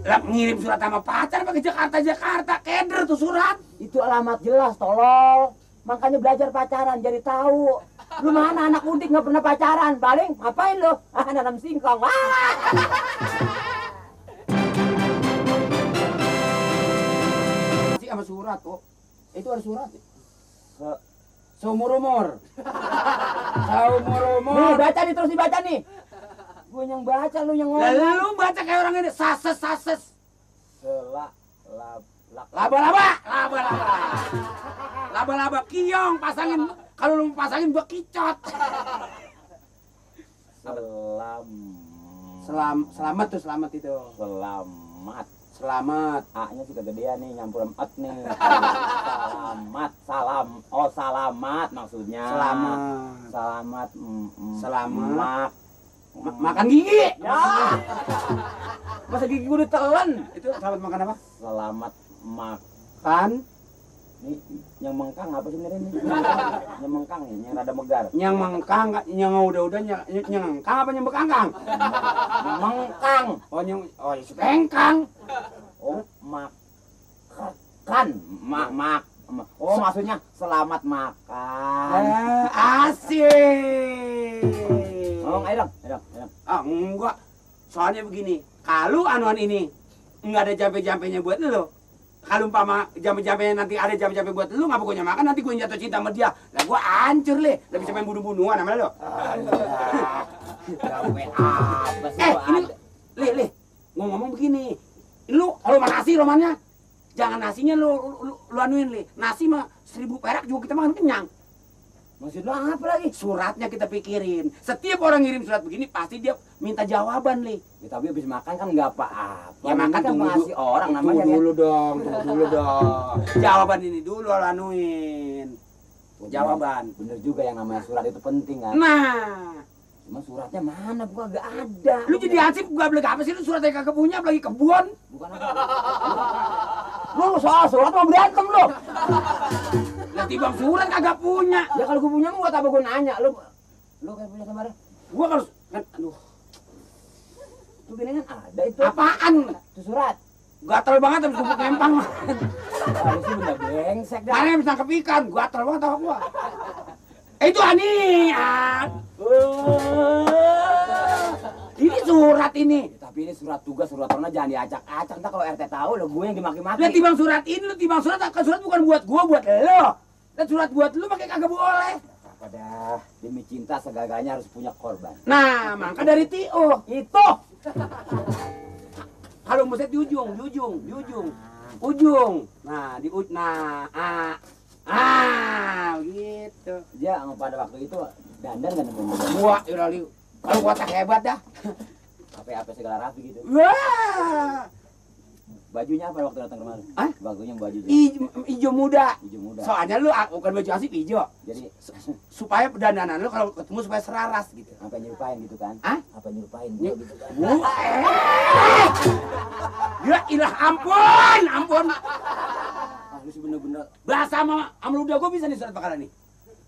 Lah ngirim surat sama pacar pakai Jakarta, keder tuh surat. Itu alamat jelas, tolol. Makanya belajar pacaran, jadi tahu. Lu mana anak udik nggak pernah pacaran, paling ngapain lu? Nanam singkong. Sama surat kok. Itu ada surat. Seumur-umur. Seumur-umur. Nih, baca nih, terus dibaca nih. Gue yang baca, lu yang ngomong. Lalu lu baca kayak orang ini, sases. Laba-laba. Laba-laba kiong pasangin. Kalau lu mau pasangin gua kicot. Selamat tuh, selamat itu. Selamat. A-nya sih kegedean nih, nyampur em nih. Selamat maksudnya. Selamat. Selamat. Makan gigi. Ya. Masa gigi gue ditelan. Itu selamat makan apa? Selamat Kan Nih, yang mengkang apa sih ini? Yang mengkang nih, yang rada megar. yang mengkang, yang udah yang ngkang apa yang bekangkang? Mengkang. Oh ya sepengkang. Oh, makan. Oh, maksudnya selamat makan. Asik. Oh, ayo dong. Ah, enggak. Soalnya begini, kalau anuan ini enggak ada jampe-jampenya buat lo. Kalau umpama jampe-jampenya nanti ada jampe-jampe buat lu, ngapa gue makan, nanti gue jatuh cinta sama dia. Lah gue hancur le, lebih sampai bunuh-bunuhan sama lo. Ini le, ngomong begini. Lu kalau mah nasi romannya, jangan nasinya lu anuin le. Nasi mah 1000 perak juga kita makan kenyang. Maksud lu apa lagi? Suratnya kita pikirin. Setiap orang ngirim surat begini pasti dia minta jawaban le. Ya, tapi habis makan kan nggak apa-apa. Ya makan kan tunggu ngasih orang namanya tunggu dulu dong. Jawaban ini dulu anuin. Jawaban. Bener juga yang namanya surat itu penting kan. Nah, Cuma suratnya mana? Gua gak ada. lu jadi hansip gua beli apa sih lu suratnya kagak punya apalagi kebun. Bukan apa. Lu soal surat mau berantem lu. Lah tibang surat kagak punya. Ya kalau gua punya buat apa gua nanya? Lu kayak punya kemarin. Gua harus kan aduh. Tuh gini kan ada itu. Apaan? Itu surat. Gatel banget habis gua kempang. Kalau sih bener brengsek dah. Mana yang bisa nangkep ikan? Gatel banget tahu gua. Itu anian. Ini surat ini. Ya, tapi ini surat tugas, surat orang jangan diacak-acak. Ntar kalau RT tahu lo gue yang dimaki-maki. Lihat timbang surat ini, lu timbang surat, surat bukan buat gua, buat lo. Dan surat buat lu pakai kagak boleh. Apa dah, demi cinta segalanya harus punya korban. Nah, maka dari Tio itu. Kalau mesti di ujung. Nah, gitu. Dia pada waktu itu dandan kan temen-temen. Gua irali. Kalau gua tak hebat dah. Apa segala rapi gitu. Wah. Bajunya apa waktu datang kemarin? Hah? Bajunya. Ijo muda. Hijau muda. Soalnya lu bukan baju asli ijo. Jadi Supaya dandanan lu kalau ketemu supaya seraras gitu. apa nyerupain gitu kan? Hah? Apa nyerupain gua gitu kan? Ya ilah ampun. Ah, lu sih bener-bener. Bahasa sama ludah gua bisa nih surat bakalan nih.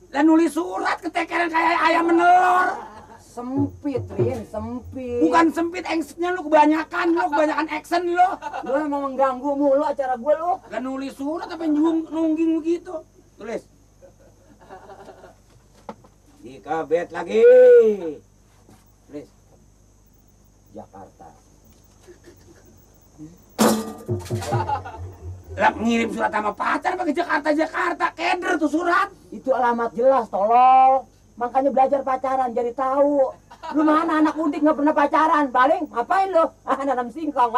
Lah nulis surat ketekeran kayak ayam menelor. Sempit, Rin, sempit. Bukan sempit, angsnya lu kebanyakan action lu. Lu emang mengganggu mulu acara gue lu. Gak nulis surat apa nungging begitu. Tulis. Jika bet lagi. Tulis. Jakarta. Lah ngirim surat sama pacar pakai Jakarta, keder tuh surat. Itu alamat jelas, tolol. Makanya belajar pacaran, jadi tahu. Lu mana anak udik nggak pernah pacaran, paling ngapain lu? Nanam singkong.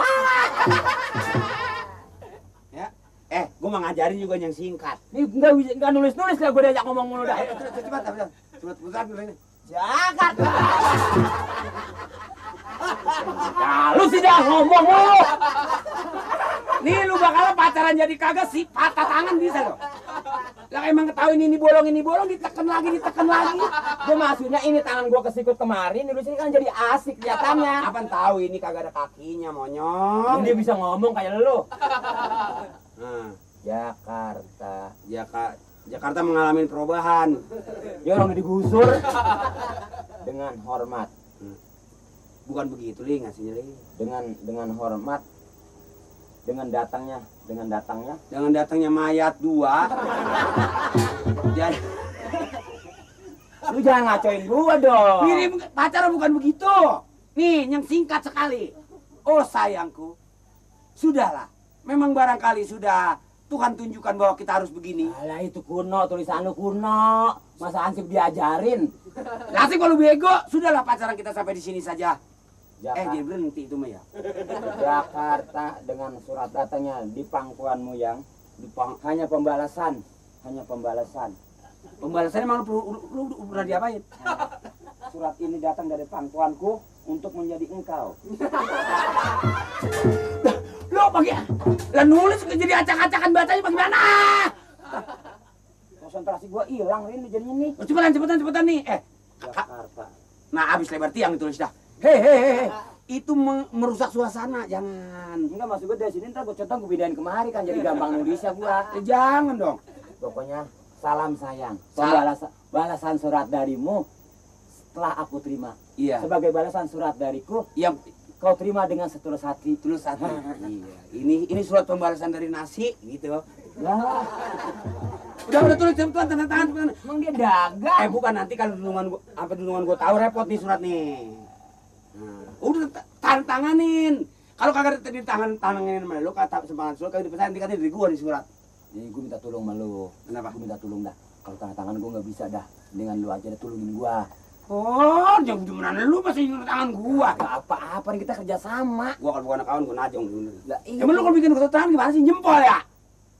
Ya, gua mau ngajarin juga yang singkat. Nih nggak nulis lah, gue diajak ngomong mulu dah. Cepat. Surat dulu ini. Jakarta. Ya, lu sih dah ngomong mulu. Nih lu bakal pacaran jadi kagak sih, patah tangan bisa lo. Lah emang ketahuin ini bolong, ditekan lagi. Gue maksudnya ini tangan gue kesikut kemarin, lu sini kan jadi asik kelihatannya. Apaan tahu ini kagak ada kakinya, monyong. Dia bisa ngomong kayak lu. Nah, Jakarta. Jakarta mengalami perubahan. Ya orang digusur dengan hormat. Bukan begitu, Li, ngasihnya, Li. Dengan hormat, dengan datangnya Dengan datangnya mayat 2. Jadi lu jangan ngacoin gua dong. ngirim pacaran bukan begitu. Nih, yang singkat sekali. Oh sayangku, sudahlah. Memang barangkali sudah Tuhan tunjukkan bahwa kita harus begini. Alah itu kuno, tulisan lu kuno. Masa ansip diajarin? Nasib kalau bego, sudahlah pacaran kita sampai di sini saja. Jakarta, Jadi berhenti itu mah ya. Jakarta dengan surat datangnya di pangkuanmu yang hanya pembalasan. Pembalasannya emang lu pernah diapain? Surat ini datang dari pangkuanku untuk menjadi engkau. Lo pakai lah nulis jadi acak-acakan bacanya bagaimana? Konsentrasi gua hilang ini jadinya nih. Oh, cepetan nih. Jakarta. Nah, habis lebar tiang ditulis dah. Hehehe. Itu merusak suasana, jangan. Enggak, maksud gua dari sini ntar gua contoh gua pindahin kemari kan jadi gampang nulisnya gua. Jangan dong. Pokoknya salam sayang. Salam. Balasan surat darimu setelah aku terima. Iya. Sebagai balasan surat dariku, Yang kau terima dengan setulus hati. tulus hati. Iya. Ini surat pembalasan dari nasi gitu. Lah, Udah tulis cepetan tanda tangan. emang dia dagang. Bukan nanti kalau dudungan gua tahu repot nih surat nih. Nah, udah tanganin. Kalau kagak di tanganin sama lu kata semangat surat kagak dipesan nanti dari gua di surat. Jadi gua minta tolong sama lu. Kenapa? Gua minta tolong dah. Kalau tanda tangan gua nggak bisa dah. Dengan lu aja dah tolongin gua. Oh, jangan gimana lu masih ingat tangan gua. Gak apa-apa nih kita kerja sama. Gua kalau bukan kawan gua najong dulu. Lah iya. Emang lu kalau bikin tangan gimana sih jempol ya?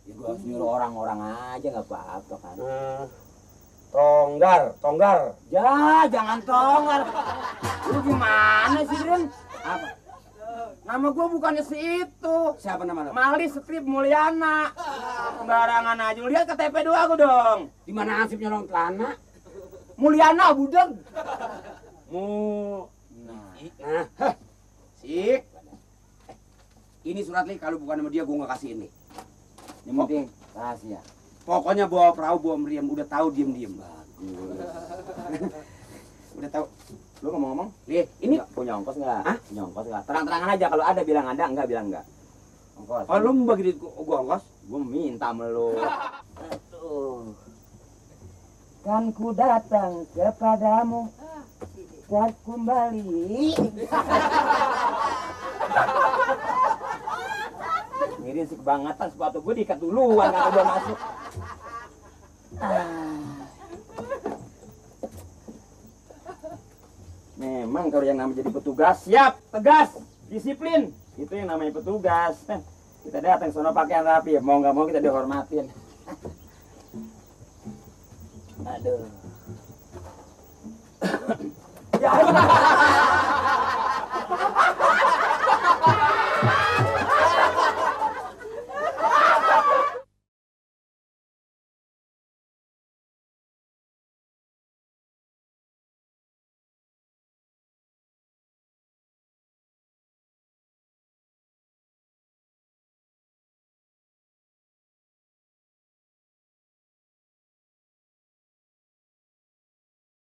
Ya, gua harus nyuruh orang-orang aja nggak apa-apa kan. Tonggar. Ya, jangan tonggar. Lu gimana sih, Rin? Apa? Nama gua bukannya si itu. Siapa nama lu? Mali Strip Mulyana. Sembarangan aja. Lu lihat KTP dua aku dong. Di mana ansip nyolong celana? Mulyana budeg. Nah, sik. Ini surat Li, kalau bukan sama dia gua nggak kasih ini. Yang penting rahasia. Pokoknya bawa perahu, bawa meriam, udah tahu diem. Udah tahu. Lu ngomong-ngomong? Li, ini Punya ongkos nggak? Hah? Punya ongkos nggak? Terang-terangan aja. Kalau ada bilang ada, enggak bilang enggak. Ongkos. oh lu mau bagi duit gua ongkos? Gua minta sama lu. Aduh. Kan ku datang kepadamu dan kembali. Mirin sih kebangetan, sepatu gue diikat duluan kalau belum masuk. Memang kalau yang namanya jadi petugas, siap, tegas, disiplin. Itu yang namanya petugas. Kita datang sono pakaian rapi, mau nggak mau kita dihormatin. Aduh. Ya,